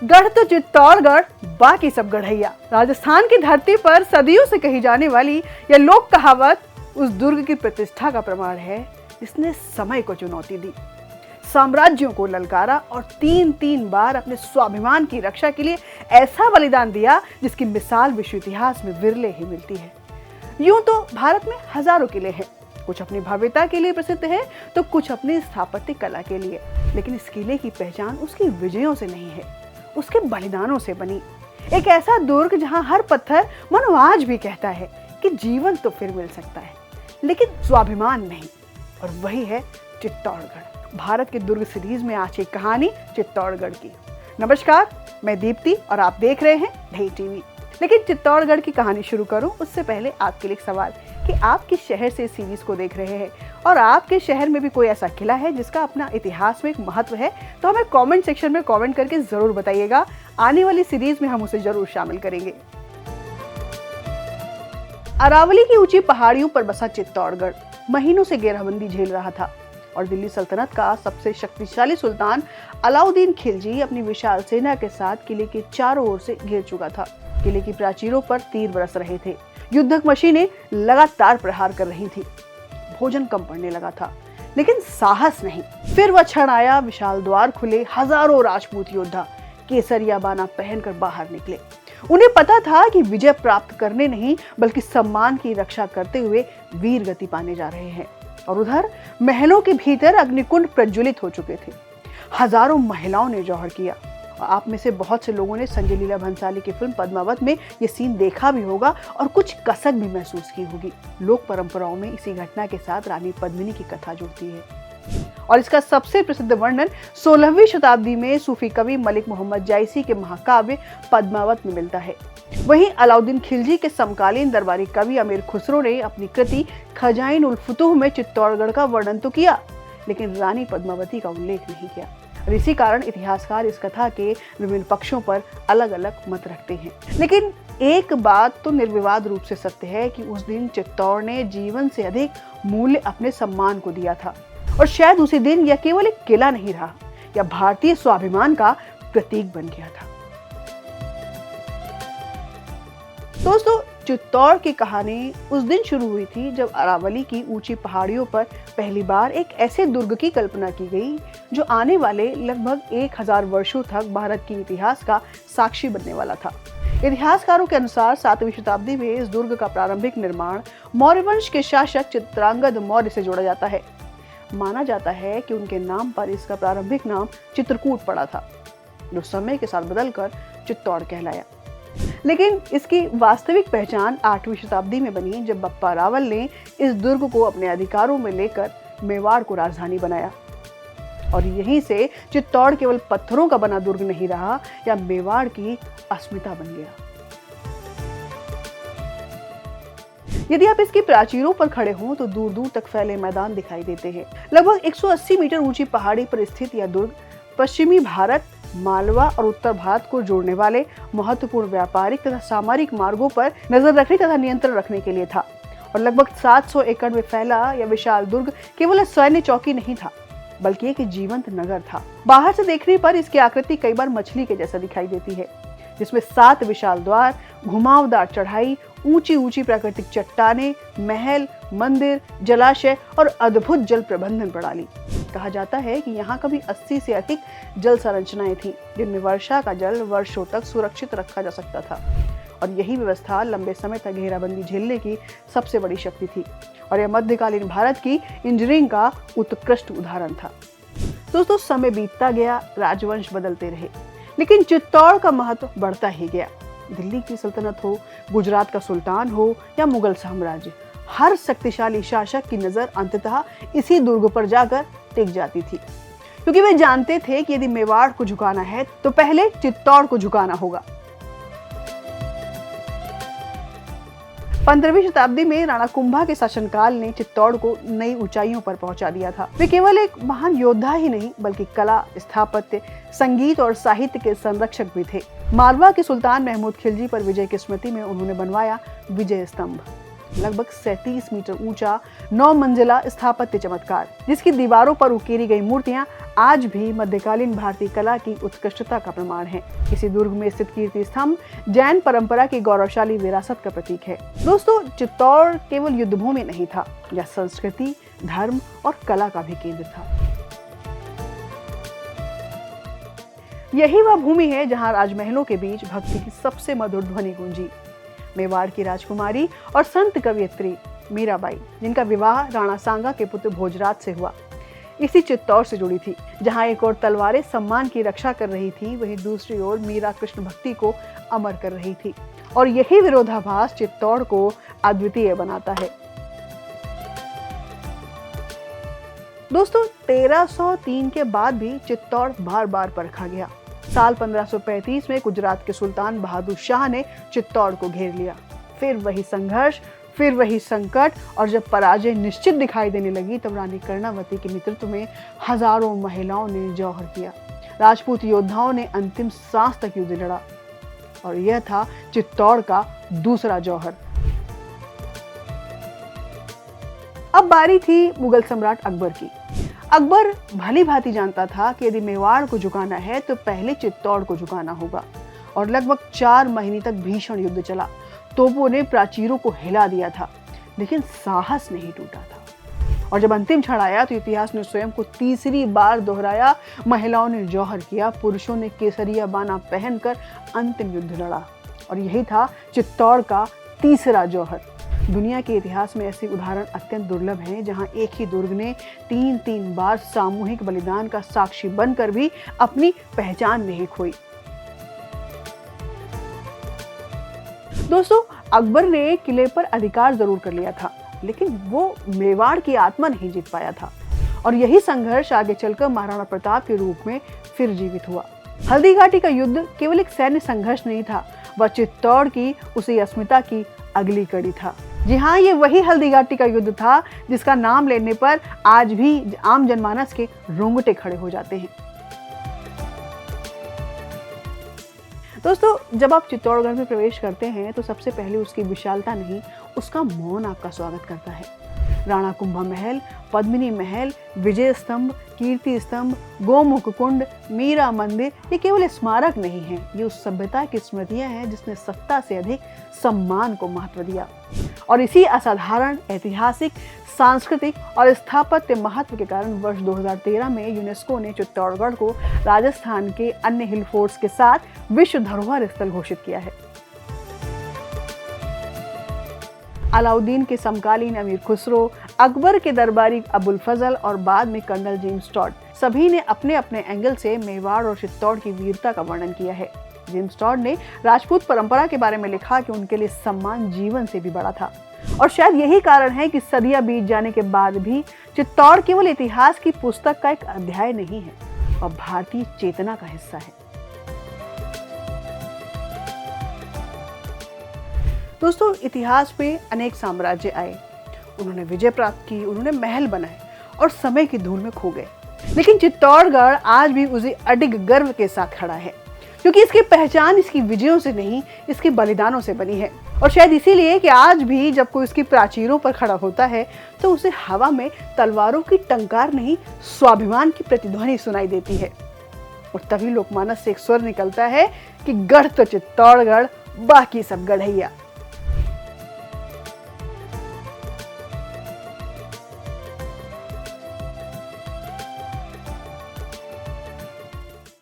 गढ़ तो चित्तौड़गढ़, बाकी सब गढ़ैया। राजस्थान की धरती पर सदियों से कही जाने वाली यह लोक कहावत उस दुर्ग की प्रतिष्ठा का प्रमाण है जिसने समय को चुनौती दी, साम्राज्यों को ललकारा और तीन तीन बार अपने स्वाभिमान की रक्षा के लिए ऐसा बलिदान दिया जिसकी मिसाल विश्व इतिहास में विरले ही मिलती है। यूं तो भारत में हजारों किले हैं, कुछ अपनी भव्यता के लिए प्रसिद्ध है तो कुछ अपनी स्थापत्य कला के लिए, लेकिन इस किले की पहचान उसकी विजयों से नहीं है, उसके बलिदानों से बनी। एक ऐसा दुर्ग जहां हर पत्थर मानो आज भी कहता है कि जीवन तो फिर मिल सकता है, लेकिन स्वाभिमान नहीं। और वही है चित्तौड़गढ़। भारत के दुर्ग सीरीज में आज एक कहानी चित्तौड़गढ़ की। नमस्कार, मैं दीप्ति और आप देख रहे हैं ढई टीवी। लेकिन चित्तौड़गढ़ की कहानी शुरू करूं उससे पहले आपके लिए एक सवाल कि आप किस शहर से इस सीरीज को देख रहे हैं और आपके शहर में भी कोई ऐसा किला है जिसका अपना इतिहास में एक महत्व है, तो हमें कमेंट सेक्शन में कमेंट करके जरूर बताइएगा। आने वाली सीरीज में हम उसे जरूर शामिल करेंगे। अरावली की ऊंची पहाड़ियों पर बसा चित्तौड़गढ़ महीनों से घेराबंदी झेल रहा था और दिल्ली सल्तनत का सबसे शक्तिशाली सुल्तान अलाउद्दीन खिलजी अपनी विशाल सेना के साथ किले के चारों ओर से घेर चुका था। किले की प्राचीरों पर तीर बरस रहे थे, युद्धक मशीनें लगातार प्रहार कर रही थी, भोजन कम पड़ने लगा था, लेकिन साहस नहीं। फिर वह क्षण आया, विशाल द्वार खुले, हजारों राजपूत योद्धा केसरिया बाना पहनकर बाहर निकले। उन्हें पता था कि विजय प्राप्त करने नहीं बल्कि सम्मान की रक्षा करते हुए वीर गति पाने जा रहे हैं। और उधर महलों के भीतर अग्निकुंड प्रज्वलित हो चुके थे, हजारों महिलाओं ने जौहर किया। आप में से बहुत से लोगों ने संजय लीला भंसाली की फिल्म पद्मावत में ये सीन देखा भी होगा और कुछ कसक भी महसूस की होगी। लोक परंपराओं में इसी घटना के साथ रानी पद्मिनी की कथा जुड़ती है और इसका सबसे प्रसिद्ध वर्णन 16वीं शताब्दी में सूफी कवि मलिक मोहम्मद जायसी के महाकाव्य पद्मावत में मिलता है। वहीं अलाउद्दीन खिलजी के समकालीन दरबारी कवि अमीर खुसरो ने अपनी कृति खजाइन उल फुतूह में चित्तौड़गढ़ का वर्णन तो किया, लेकिन रानी पद्मावती का उल्लेख नहीं किया। और इसी कारण इतिहासकार इस कथा के विभिन्न पक्षों पर अलग अलग मत रखते हैं। लेकिन एक बात तो निर्विवाद रूप से सत्य है कि उस दिन चित्तौड़ ने जीवन से अधिक मूल्य अपने सम्मान को दिया था और शायद उसी दिन यह केवल एक किला नहीं रहा, यह भारतीय स्वाभिमान का प्रतीक बन गया था। दोस्तों, चित्तौड़ की कहानी उस दिन शुरू हुई थी जब अरावली की ऊंची पहाड़ियों पर पहली बार एक ऐसे दुर्ग की कल्पना की गई जो आने वाले लगभग 1000 वर्षों तक भारत के इतिहास का साक्षी बनने वाला था। इतिहासकारों के अनुसार 7वीं शताब्दी में इस दुर्ग का प्रारंभिक निर्माण मौर्य वंश के शासक चित्रांगद मौर्य से जोड़ा जाता है। माना जाता है कि उनके नाम पर इसका प्रारंभिक नाम चित्रकूट पड़ा था, जो समय के साथ बदलकर चित्तौड़ कहलाया। लेकिन इसकी वास्तविक पहचान 8वीं शताब्दी में बनी जब बप्पा रावल ने इस दुर्ग को अपने अधिकारों में लेकर मेवाड़ को राजधानी बनाया। और यहीं से चित्तौड़ केवल पत्थरों का बना दुर्ग नहीं रहा, या मेवाड़ की अस्मिता बन गया। यदि आप इसकी प्राचीरों पर खड़े हों तो दूर दूर तक फैले मैदान दिखाई देते हैं। लगभग 180 मीटर ऊंची पहाड़ी पर स्थित यह दुर्ग पश्चिमी भारत, मालवा और उत्तर भारत को जोड़ने वाले महत्वपूर्ण व्यापारिक तथा सामरिक मार्गों पर नजर रखने तथा नियंत्रण रखने के लिए था। और लगभग 700 एकड़ में फैला यह विशाल दुर्ग केवल सैन्य चौकी नहीं था, बल्कि एक जीवंत नगर था। बाहर से देखने पर इसकी आकृति कई बार मछली के जैसा दिखाई देती है, जिसमें 7 विशाल द्वार, घुमावदार चढ़ाई, ऊंची ऊंची प्राकृतिक चट्टानें, महल, मंदिर, जलाशय और अद्भुत जल प्रबंधन प्रणाली। कहा जाता है कि यहाँ कभी 80 से अधिक जल संरचनाएं थीं, जिनमें वर्षा का जल वर्षों तक सुरक्षित रखा जा सकता था। और यही व्यवस्था लंबे समय तक घेराबंदी झेलने की सबसे बड़ी शक्ति थी और यह मध्यकालीन भारत की इंजीनियरिंग का उत्कृष्ट उदाहरण था। दोस्तों, समय बीतता गया, राजवंश बदलते रहे, लेकिन चित्तौड़ का महत्व बढ़ता ही गया। दिल्ली की सल्तनत हो, गुजरात का सुल्तान हो या मुगल साम्राज्य, हर शक्तिशाली शासक की नजर अंततः इसी दुर्ग पर जाकर टिक जाती थी, क्योंकि वे जानते थे कि यदि मेवाड़ को झुकाना है तो पहले चित्तौड़ को झुकाना होगा। 15वीं शताब्दी में राणा कुंभा के शासनकाल ने चित्तौड़ को नई ऊंचाइयों पर पहुंचा दिया था। वे केवल एक महान योद्धा ही नहीं बल्कि कला, स्थापत्य, संगीत और साहित्य के संरक्षक भी थे। मालवा के सुल्तान महमूद खिलजी पर विजय की स्मृति में उन्होंने बनवाया विजय स्तंभ, लगभग 37 मीटर ऊंचा 9 मंजिला स्थापत्य चमत्कार, जिसकी दीवारों पर उकेरी गई मूर्तियां आज भी मध्यकालीन भारतीय कला की उत्कृष्टता का प्रमाण है। इसी दुर्ग में स्थित कीर्ति स्तंभ जैन परंपरा की गौरवशाली विरासत का प्रतीक है। दोस्तों, चित्तौड़ केवल युद्ध भूमि नहीं था, यह संस्कृति, धर्म और कला का भी केंद्र था। यही वह भूमि है जहां राजमहलों के बीच भक्ति की सबसे मधुर ध्वनि गूंजी। मेवाड़ की राजकुमारी और संत कवयित्री मीराबाई, जिनका विवाह राणा सांगा के पुत्र भोजराज से हुआ, इसी चित्तौड़ से जुड़ी थी। जहां एक ओर तलवारें सम्मान की रक्षा कर रही थी, वहीं दूसरी ओर मीरा कृष्ण भक्ति को अमर कर रही थी। और यही विरोधाभास चित्तौड़ को अद्वितीय बनाता है। दोस्तों, 1303 के बाद भी चित्तौड़ बार बार परखा गया। साल 1535 में गुजरात के सुल्तान बहादुर शाह ने चित्तौड़ को घेर लिया। फिर वही संघर्ष, फिर वही संकट, और जब पराजय निश्चित दिखाई देने लगी तब रानी कर्णावती के नेतृत्व में हजारों महिलाओं ने जौहर किया। राजपूत योद्धाओं ने अंतिम सांस तक युद्ध लड़ा, और यह था चित्तौड़ का दूसरा जौहर। अब बारी थी मुगल सम्राट अकबर की। अकबर भली भांति जानता था कि यदि मेवाड़ को झुकाना है तो पहले चित्तौड़ को झुकाना होगा, और लगभग 4 महीने तक भीषण युद्ध चला। तोपों ने प्राचीरों को हिला दिया था, लेकिन साहस नहीं टूटा था। और जब अंतिम क्षण आया तो इतिहास ने स्वयं को तीसरी बार दोहराया। महिलाओं ने जौहर किया, पुरुषों ने केसरिया बाना पहनकर अंतिम युद्ध लड़ा, और यही था चित्तौड़ का तीसरा जौहर। दुनिया के इतिहास में ऐसे उदाहरण अत्यंत दुर्लभ हैं, जहां एक ही दुर्ग ने 3 बार सामूहिक बलिदान का साक्षी बनकर भी अपनी पहचान नहीं खोई। दोस्तों, अकबर ने किले पर अधिकार जरूर कर लिया था, लेकिन वो मेवाड़ की आत्मा नहीं जीत पाया था। और यही संघर्ष आगे चलकर महाराणा प्रताप के रूप में फिर जीवित हुआ। हल्दी घाटी का युद्ध केवल एक सैन्य संघर्ष नहीं था, वह चित्तौड़ की उसी अस्मिता की अगली कड़ी था। जी हाँ, ये वही हल्दी घाटी का युद्ध था जिसका नाम लेने पर आज भी आम जनमानस के रोंगटे खड़े हो जाते हैं। दोस्तों, जब आप चित्तौड़गढ़ में प्रवेश करते हैं तो सबसे पहले उसकी विशालता नहीं, उसका मौन आपका स्वागत करता है। राणा कुंभा महल, पद्मिनी महल, विजय स्तंभ, कीर्ति स्तंभ, गोमुख कुंड, मीरा मंदिर, ये केवल स्मारक नहीं है, ये उस सभ्यता की स्मृतियां हैं जिसने सत्ता से अधिक सम्मान को महत्व दिया। और इसी असाधारण ऐतिहासिक, सांस्कृतिक और स्थापत्य महत्व के कारण वर्ष 2013 में यूनेस्को ने चित्तौड़गढ़ को राजस्थान के अन्य हिल फोर्ट्स के साथ विश्व धरोहर स्थल घोषित किया है। अलाउद्दीन के समकालीन अमीर खुसरो, अकबर के दरबारी अबुल फजल और बाद में कर्नल जेम्स टॉड, सभी ने अपने अपने एंगल से मेवाड़ और चित्तौड़ की वीरता का वर्णन किया है। जेम्स टॉड ने राजपूत परंपरा के बारे में लिखा कि उनके लिए सम्मान जीवन से भी बड़ा था। और शायद यही कारण है कि सदियां बीत जाने के बाद भी चित्तौड़ केवल इतिहास की पुस्तक का एक अध्याय नहीं है, और भारतीय चेतना का हिस्सा है। दोस्तों, इतिहास में अनेक साम्राज्य आए, उन्होंने विजय प्राप्त की, उन्होंने महल बनाए और समय की धूल में खो गए, लेकिन चित्तौड़गढ़ आज भी उसी अडिग गर्व के साथ खड़ा है, क्योंकि इसकी पहचान इसकी विजयों से नहीं, इसके बलिदानों से बनी है। और शायद इसीलिए कि आज भी जब कोई इसकी प्राचीरों पर खड़ा होता है तो उसे हवा में तलवारों की टंकार नहीं, स्वाभिमान की प्रतिध्वनि सुनाई देती है। और तभी लोकमानस से एक स्वर निकलता है कि गढ़ तो चित्तौड़गढ़, बाकी सब गढ़ैया।